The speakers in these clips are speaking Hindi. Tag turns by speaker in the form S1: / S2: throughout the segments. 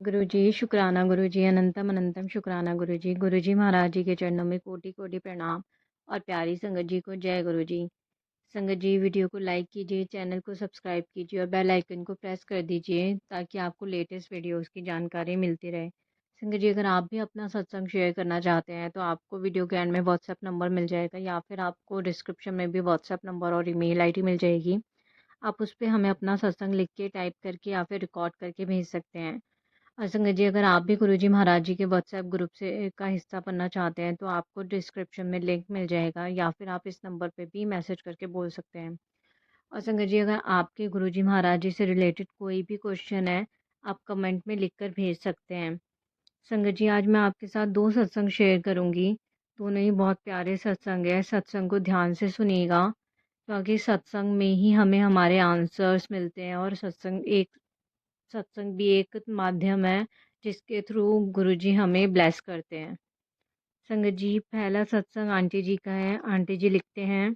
S1: गुरुजी शुक्राना गुरुजी अनंतम अनंतम शुक्राना गुरुजी महाराज जी के चरणों में कोटि कोटि प्रणाम। और प्यारी संगत जी को जय गुरुजी। संगत जी वीडियो को लाइक कीजिए, चैनल को सब्सक्राइब कीजिए और बेल आइकन को प्रेस कर दीजिए ताकि आपको लेटेस्ट वीडियोस की जानकारी मिलती रहे। संगत जी अगर आप भी अपना सत्संग शेयर करना चाहते हैं तो आपको वीडियो के एंड में व्हाट्सएप नंबर मिल जाएगा या फिर आपको डिस्क्रिप्शन में भी व्हाट्सएप नंबर और ईमेल आईडी मिल जाएगी। आप उस पर हमें अपना सत्संग लिख के टाइप करके या फिर रिकॉर्ड करके भेज सकते हैं। और संगत जी अगर आप भी गुरुजी महाराज जी के व्हाट्सएप ग्रुप से का हिस्सा बनना चाहते हैं तो आपको डिस्क्रिप्शन में लिंक मिल जाएगा या फिर आप इस नंबर पे भी मैसेज करके बोल सकते हैं। और संगत जी अगर आपके गुरुजी महाराज जी से रिलेटेड कोई भी क्वेश्चन है आप कमेंट में लिख कर भेज सकते हैं। संगत जी आज मैं आपके साथ दो सत्संग शेयर करूंगी। दोनों ही बहुत प्यारे सत्संग है, सत्संग को ध्यान से सुनिएगा क्योंकि सत्संग में ही हमें हमारे आंसर्स मिलते हैं और सत्संग भी एक माध्यम है जिसके थ्रू गुरुजी हमें ब्लेस करते हैं। संगत जी पहला सत्संग आंटी जी का है। आंटी जी लिखते हैं,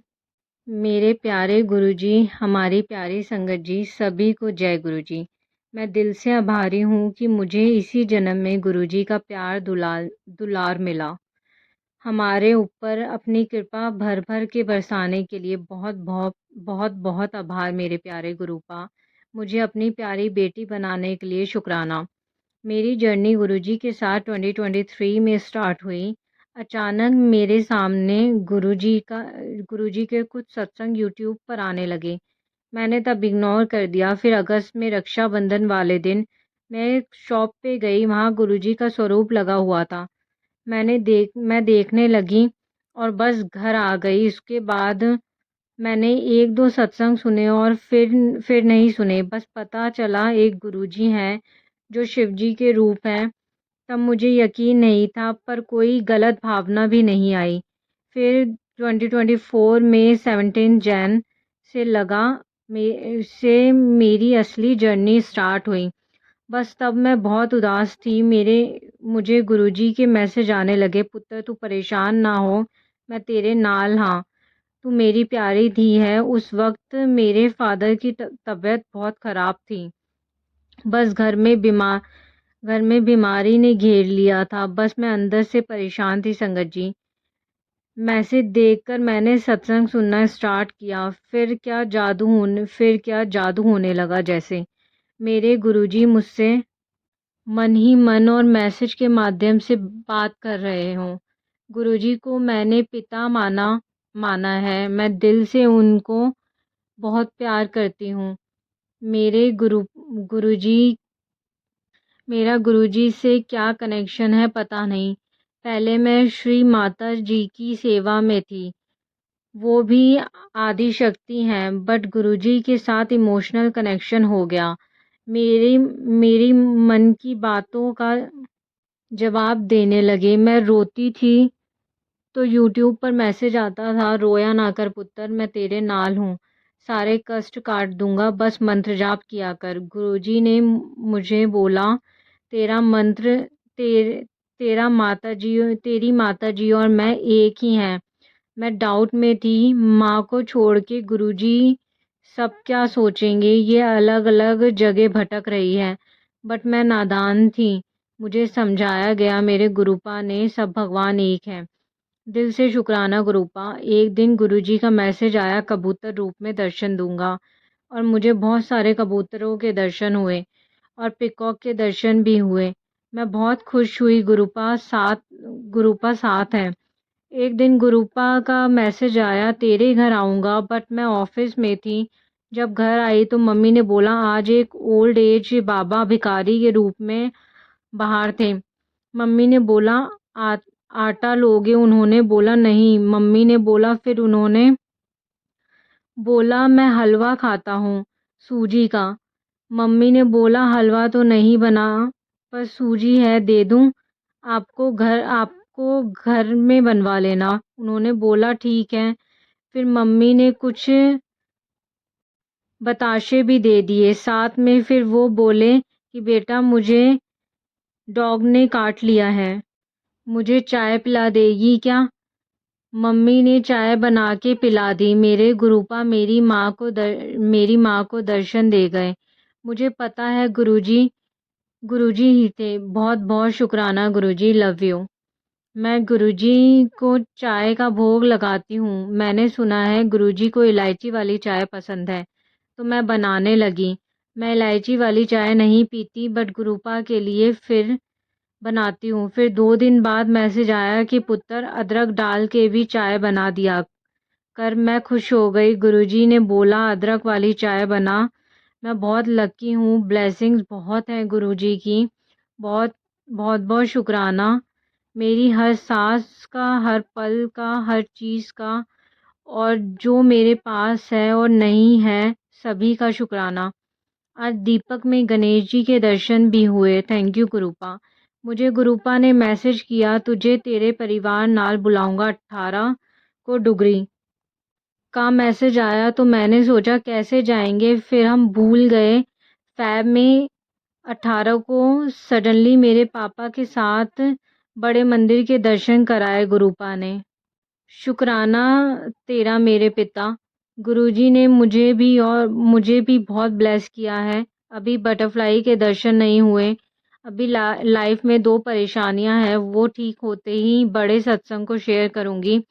S1: मेरे प्यारे गुरुजी, हमारी प्यारी संगत जी, सभी को जय गुरुजी। मैं दिल से आभारी हूँ कि मुझे इसी जन्म में गुरुजी का प्यार दुलार मिला। हमारे ऊपर अपनी कृपा भर भर के बरसाने के लिए बहुत बहुत बहुत बहुत आभार मेरे प्यारे गुरुपा। मुझे अपनी प्यारी बेटी बनाने के लिए शुक्राना। मेरी जर्नी गुरुजी के साथ 2023 में स्टार्ट हुई। अचानक मेरे सामने गुरुजी के कुछ सत्संग यूट्यूब पर आने लगे। मैंने तब इग्नोर कर दिया। फिर अगस्त में रक्षाबंधन वाले दिन मैं एक शॉप पे गई, वहाँ गुरुजी का स्वरूप लगा हुआ था। मैं देखने लगी और बस घर आ गई। उसके बाद मैंने एक दो सत्संग सुने और फिर नहीं सुने। बस पता चला एक गुरुजी हैं जो शिव जी के रूप हैं। तब मुझे यकीन नहीं था पर कोई गलत भावना भी नहीं आई। फिर 2024 में 17 जैन से लगा से मेरी असली जर्नी स्टार्ट हुई। बस तब मैं बहुत उदास थी। मुझे गुरुजी के मैसेज आने लगे, पुत्र तू परेशान ना हो, मैं तेरे नाल हाँ, तू मेरी प्यारी धी है। उस वक्त मेरे फादर की तबीयत बहुत ख़राब थी। बस घर में बीमारी ने घेर लिया था। बस मैं अंदर से परेशान थी संगत जी। मैसेज देखकर मैंने सत्संग सुनना स्टार्ट किया। फिर क्या जादू होने लगा। जैसे मेरे गुरुजी मुझसे मन ही मन और मैसेज के माध्यम से बात कर रहे हों। गुरुजी को मैंने पिता माना है। मैं दिल से उनको बहुत प्यार करती हूँ। मेरे गुरुजी मेरा गुरुजी से क्या कनेक्शन है पता नहीं। पहले मैं श्री माता जी की सेवा में थी, वो भी आदि शक्ति हैं, बट गुरुजी के साथ इमोशनल कनेक्शन हो गया। मेरी मेरी मन की बातों का जवाब देने लगे। मैं रोती थी तो यूट्यूब पर मैसेज आता था, रोया ना कर पुत्र, मैं तेरे नाल हूँ, सारे कष्ट काट दूंगा, बस मंत्र जाप किया कर। गुरुजी ने मुझे बोला, तेरा मंत्र तेरे तेरी माता जी और मैं एक ही हैं। मैं डाउट में थी, माँ को छोड़ के गुरुजी सब क्या सोचेंगे, ये अलग अलग जगह भटक रही है। बट मैं नादान थी। मुझे समझाया गया मेरे गुरुपा ने, सब भगवान एक है। दिल से शुक्राना गुरुपा। एक दिन गुरुजी का मैसेज आया, कबूतर रूप में दर्शन दूंगा, और मुझे बहुत सारे कबूतरों के दर्शन हुए और पिकॉक के दर्शन भी हुए। मैं बहुत खुश हुई। गुरुपा साथ है। एक दिन गुरुपा का मैसेज आया, तेरे घर आऊँगा, बट मैं ऑफिस में थी। जब घर आई तो मम्मी ने बोला, आज एक ओल्ड एज बाबा भिखारी के रूप में बाहर थे। मम्मी ने बोला, आटा लोगे? उन्होंने बोला नहीं। मम्मी ने बोला, फिर उन्होंने बोला, मैं हलवा खाता हूँ सूजी का। मम्मी ने बोला, हलवा तो नहीं बना पर सूजी है, दे दूँ आपको घर में बनवा लेना। उन्होंने बोला ठीक है। फिर मम्मी ने कुछ बताशे भी दे दिए साथ में। फिर वो बोले कि बेटा मुझे डॉग ने काट लिया है, मुझे चाय पिला देगी क्या? मम्मी ने चाय बना के पिला दी। मेरे गुरुपा मेरी माँ को दर्शन दे गए। मुझे पता है गुरुजी ही थे। बहुत बहुत शुक्राना गुरुजी, लव यू। मैं गुरुजी को चाय का भोग लगाती हूँ। मैंने सुना है गुरुजी को इलायची वाली चाय पसंद है, तो मैं बनाने लगी। मैं इलायची वाली चाय नहीं पीती, बट गुरुपा के लिए फिर बनाती हूँ। फिर 2 दिन बाद मैसेज आया कि पुत्र अदरक डाल के भी चाय बना दिया कर। मैं खुश हो गई। गुरुजी ने बोला अदरक वाली चाय बना। मैं बहुत लकी हूँ, ब्लेसिंग्स बहुत हैं गुरुजी की। बहुत बहुत बहुत शुक्राना मेरी हर सांस का, हर पल का, हर चीज़ का, और जो मेरे पास है और नहीं है, सभी का शुक्राना। आज दीपक में गणेश जी के दर्शन भी हुए। Thank you गुरुपा। मुझे गुरुपा ने मैसेज किया तुझे तेरे परिवार नाल बुलाऊंगा 18 को डुगरी का मैसेज आया, तो मैंने सोचा कैसे जाएंगे, फिर हम भूल गए। फैब में 18 को सडनली मेरे पापा के साथ बड़े मंदिर के दर्शन कराए गुरुपा ने। शुक्राना तेरा मेरे पिता। गुरुजी ने मुझे भी बहुत ब्लेस किया है। अभी बटरफ्लाई के दर्शन नहीं हुए। अभी लाइफ में 2 परेशानियां हैं, वो ठीक होते ही बड़े सत्संग को शेयर करूंगी।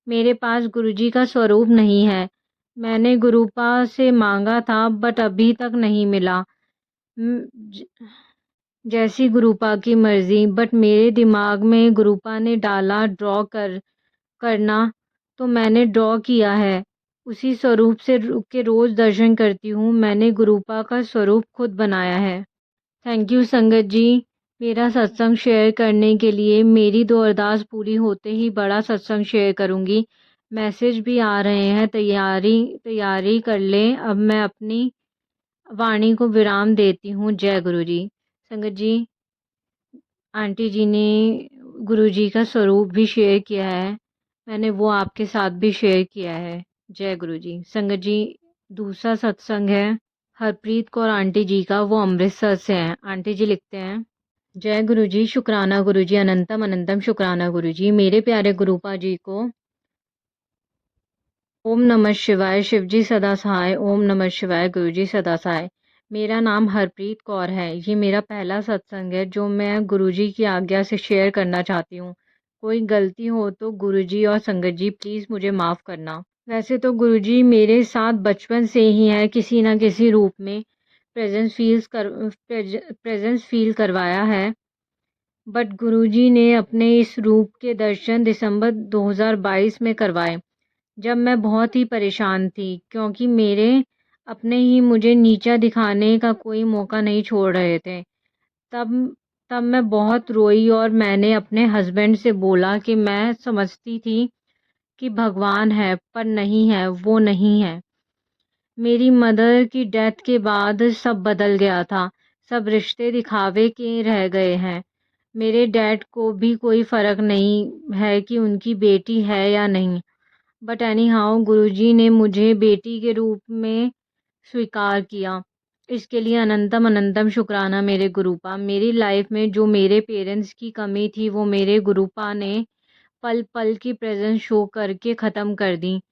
S1: मेरे पास गुरुजी का स्वरूप नहीं है। मैंने गुरुपा से मांगा था, बट अभी तक नहीं मिला। म, ज- जैसी गुरुपा की मर्जी। बट मेरे दिमाग में गुरुपा ने डाला करना, तो मैंने ड्रॉ किया है। उसी स्वरूप से के रोज दर्शन करती हूँ। मैंने गुरुपा का स्वरूप खुद बनाया है। थैंक यू संगत जी, मेरा सत्संग शेयर करने के लिए। मेरी 2 अरदास पूरी होते ही बड़ा सत्संग शेयर करूँगी। मैसेज भी आ रहे हैं, तैयारी तैयारी कर लें। अब मैं अपनी वाणी को विराम देती हूँ। जय गुरु जी। संगत जी, आंटी जी ने गुरु जी का स्वरूप भी शेयर किया है। मैंने वो आपके साथ भी शेयर किया है। जय गुरु जी। संगत जी, दूसरा सत्संग है हरप्रीत कौर आंटी जी का, वो अमृतसर से हैं। आंटी जी लिखते हैं, जय गुरु जी, शुक्राना गुरु जी, अनंतम अनंतम शुक्राना गुरु जी। मेरे प्यारे गुरुपा जी को ओम नमः शिवाय। शिव जी सदा सहाय। ओम नमः शिवाय। गुरु जी सदा सहाय। मेरा नाम हरप्रीत कौर है। ये मेरा पहला सत्संग है जो मैं गुरु जी की आज्ञा से शेयर करना चाहती हूँ। कोई गलती हो तो गुरु जी और संगत जी प्लीज़ मुझे माफ़ करना। वैसे तो गुरु जी मेरे साथ बचपन से ही है, किसी न किसी रूप में प्रेजेंस फील करवाया है। बट गुरुजी ने अपने इस रूप के दर्शन दिसंबर 2022 में करवाए, जब मैं बहुत ही परेशान थी, क्योंकि मेरे अपने ही मुझे नीचा दिखाने का कोई मौका नहीं छोड़ रहे थे। तब तब मैं बहुत रोई और मैंने अपने हस्बैंड से बोला कि मैं समझती थी कि भगवान है, पर नहीं है, वो नहीं है। मेरी मदर की डेथ के बाद सब बदल गया था। सब रिश्ते दिखावे के रह गए हैं। मेरे डैड को भी कोई फ़र्क नहीं है कि उनकी बेटी है या नहीं। बट एनी हाउ गुरुजी ने मुझे बेटी के रूप में स्वीकार किया। इसके लिए अनंतम अनंतम शुक्राना मेरे गुरुपा। मेरी लाइफ में जो मेरे पेरेंट्स की कमी थी, वो मेरे गुरुपा ने पल पल की प्रेजेंस शो करके ख़त्म कर दी।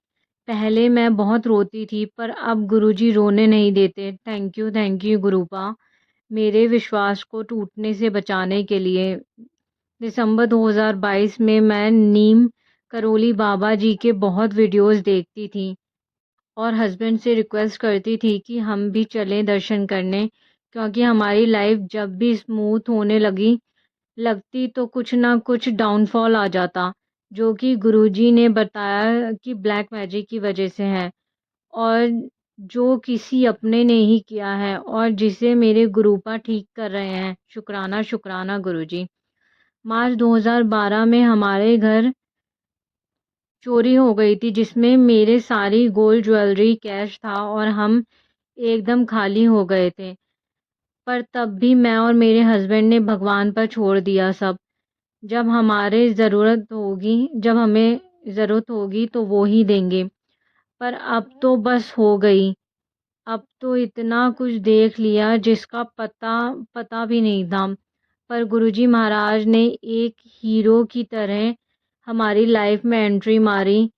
S1: पहले मैं बहुत रोती थी, पर अब गुरुजी रोने नहीं देते। थैंक यू गुरुपा, मेरे विश्वास को टूटने से बचाने के लिए। दिसंबर 2022 में मैं नीम करोली बाबा जी के बहुत वीडियोस देखती थी और हस्बैंड से रिक्वेस्ट करती थी कि हम भी चलें दर्शन करने, क्योंकि हमारी लाइफ जब भी स्मूथ होने लगती तो कुछ ना कुछ डाउनफॉल आ जाता, जो कि गुरुजी ने बताया कि ब्लैक मैजिक की वजह से है, और जो किसी अपने ने ही किया है, और जिसे मेरे गुरुपा ठीक कर रहे हैं। शुक्राना शुक्राना गुरुजी। मार्च 2012 में हमारे घर चोरी हो गई थी, जिसमें मेरे सारी गोल्ड ज्वेलरी, कैश था, और हम एकदम खाली हो गए थे। पर तब भी मैं और मेरे हस्बैंड ने भगवान पर छोड़ दिया सब। जब हमें ज़रूरत होगी तो वो ही देंगे। पर अब तो बस हो गई। अब तो इतना कुछ देख लिया जिसका पता पता भी नहीं था। पर गुरुजी महाराज ने एक हीरो की तरह हमारी लाइफ में एंट्री मारी।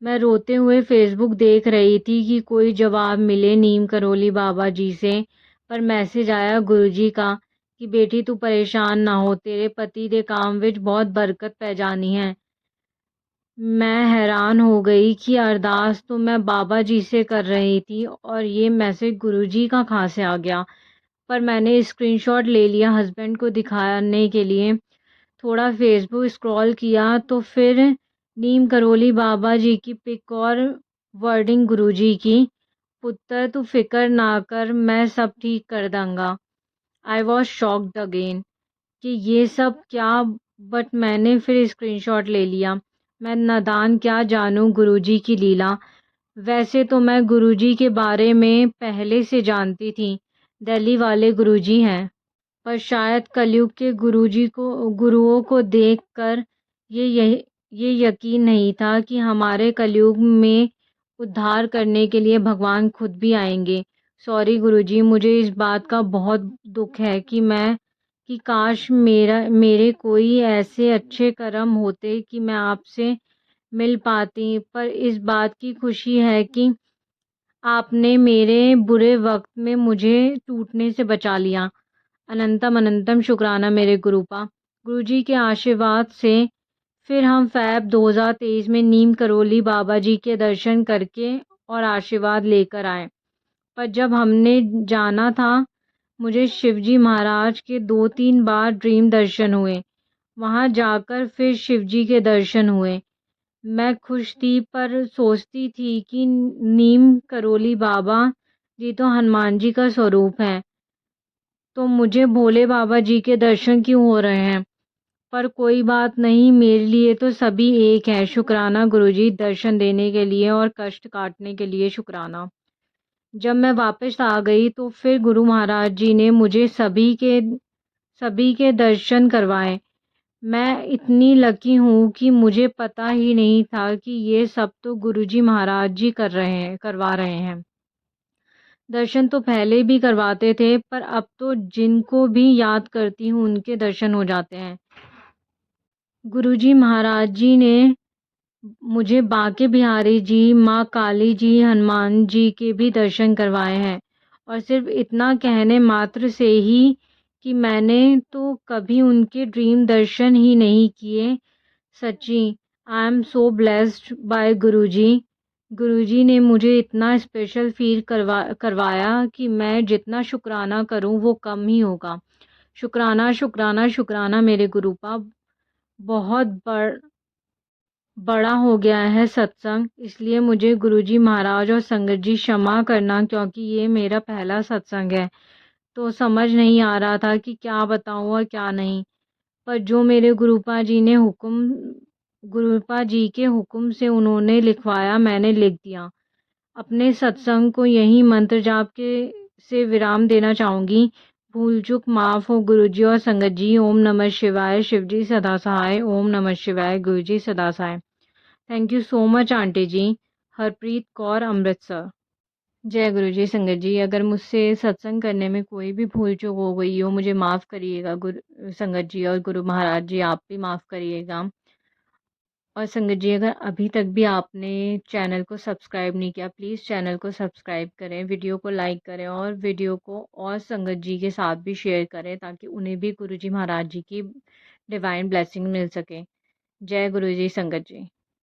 S1: मैं रोते हुए फेसबुक देख रही थी कि कोई जवाब मिले नीम करोली बाबा जी से, पर मैसेज आया गुरुजी का कि बेटी तू परेशान ना हो, तेरे पति दे काम विच बहुत बरकत पै जानी है। मैं हैरान हो गई कि अरदास तो मैं बाबा जी से कर रही थी और ये मैसेज गुरुजी का कहाँ से आ गया। पर मैंने स्क्रीनशॉट ले लिया हस्बैंड को दिखाने के लिए। थोड़ा फेसबुक स्क्रॉल किया तो फिर नीम करोली बाबा जी की पिक और वर्डिंग गुरुजी की, पुत्र तू फिक्र ना कर, मैं सब ठीक कर दूंगा। आई वॉज शॉक्ड अगेन कि ये सब क्या, बट मैंने फिर स्क्रीनशॉट ले लिया। मैं नादान क्या जानूं गुरुजी की लीला। वैसे तो मैं गुरुजी के बारे में पहले से जानती थी, दिल्ली वाले गुरुजी हैं। पर शायद कलयुग के गुरुओं को देखकर ये यकीन नहीं था कि हमारे कलयुग में उद्धार करने के लिए भगवान खुद भी आएंगे। सॉरी गुरुजी, मुझे इस बात का बहुत दुख है कि काश मेरे कोई ऐसे अच्छे कर्म होते कि मैं आपसे मिल पाती। पर इस बात की खुशी है कि आपने मेरे बुरे वक्त में मुझे टूटने से बचा लिया। अनंतम अनंतम शुक्राना मेरे गुरुपा। गुरुजी के आशीर्वाद से फिर हम फ़ैब 2023 में नीम करोली बाबा जी के दर्शन करके और आशीर्वाद लेकर आए। पर जब हमने जाना था, मुझे शिवजी महाराज के 2-3 बार ड्रीम दर्शन हुए। वहाँ जाकर फिर शिवजी के दर्शन हुए। मैं खुश थी पर सोचती थी कि नीम करोली बाबा जी तो हनुमान जी का स्वरूप है, तो मुझे भोले बाबा जी के दर्शन क्यों हो रहे हैं। पर कोई बात नहीं, मेरे लिए तो सभी एक है। शुक्राना गुरुजी, दर्शन देने के लिए और कष्ट काटने के लिए शुक्राना। जब मैं वापस आ गई तो फिर गुरु महाराज जी ने मुझे सभी के दर्शन करवाए। मैं इतनी लकी हूँ कि मुझे पता ही नहीं था कि ये सब तो गुरुजी महाराज जी करवा रहे हैं। दर्शन तो पहले भी करवाते थे, पर अब तो जिनको भी याद करती हूँ उनके दर्शन हो जाते हैं। गुरुजी महाराज जी ने मुझे बांके बिहारी जी, माँ काली जी, हनुमान जी के भी दर्शन करवाए हैं। और सिर्फ इतना कहने मात्र से ही कि मैंने तो कभी उनके ड्रीम दर्शन ही नहीं किए। सच्ची, I am so blessed by गुरुजी। गुरुजी ने मुझे इतना स्पेशल फील करवाया कि मैं जितना शुक्राना करूं वो कम ही होगा। शुक्राना शुक्राना शुक्राना मेरे गुरुपा। बहुत बड़ा हो गया है सत्संग, इसलिए मुझे गुरुजी महाराज और संगत जी क्षमा करना, क्योंकि ये मेरा पहला सत्संग है तो समझ नहीं आ रहा था कि क्या बताऊं और क्या नहीं। पर जो मेरे गुरुपा जी के हुक्म से उन्होंने लिखवाया, मैंने लिख दिया। अपने सत्संग को यही मंत्र जाप के से विराम देना चाहूँगी। भूल चूक माफ़ हो गुरुजी और संगत जी। ओम नमः शिवाय। शिवजी सदा सहाय। ओम नमः शिवाय। गुरुजी सदा सहाय। Thank you so much aunty जी। हरप्रीत कौर, अमृतसर। जय गुरु जी। संगत जी, अगर मुझसे सत्संग करने में कोई भी भूल चूक हो गई हो, मुझे माफ़ करिएगा। गुरु संगत जी और गुरु महाराज जी, आप भी माफ़ करिएगा। और संगत जी, अगर अभी तक भी आपने चैनल को सब्सक्राइब नहीं किया, प्लीज़ चैनल को सब्सक्राइब करें, वीडियो को लाइक करें और वीडियो को और संगत जी के साथ भी शेयर करें, ताकि उन्हें भी गुरु जी महाराज जी की डिवाइन ब्लेसिंग मिल सके। जय गुरु जी। संगत जी।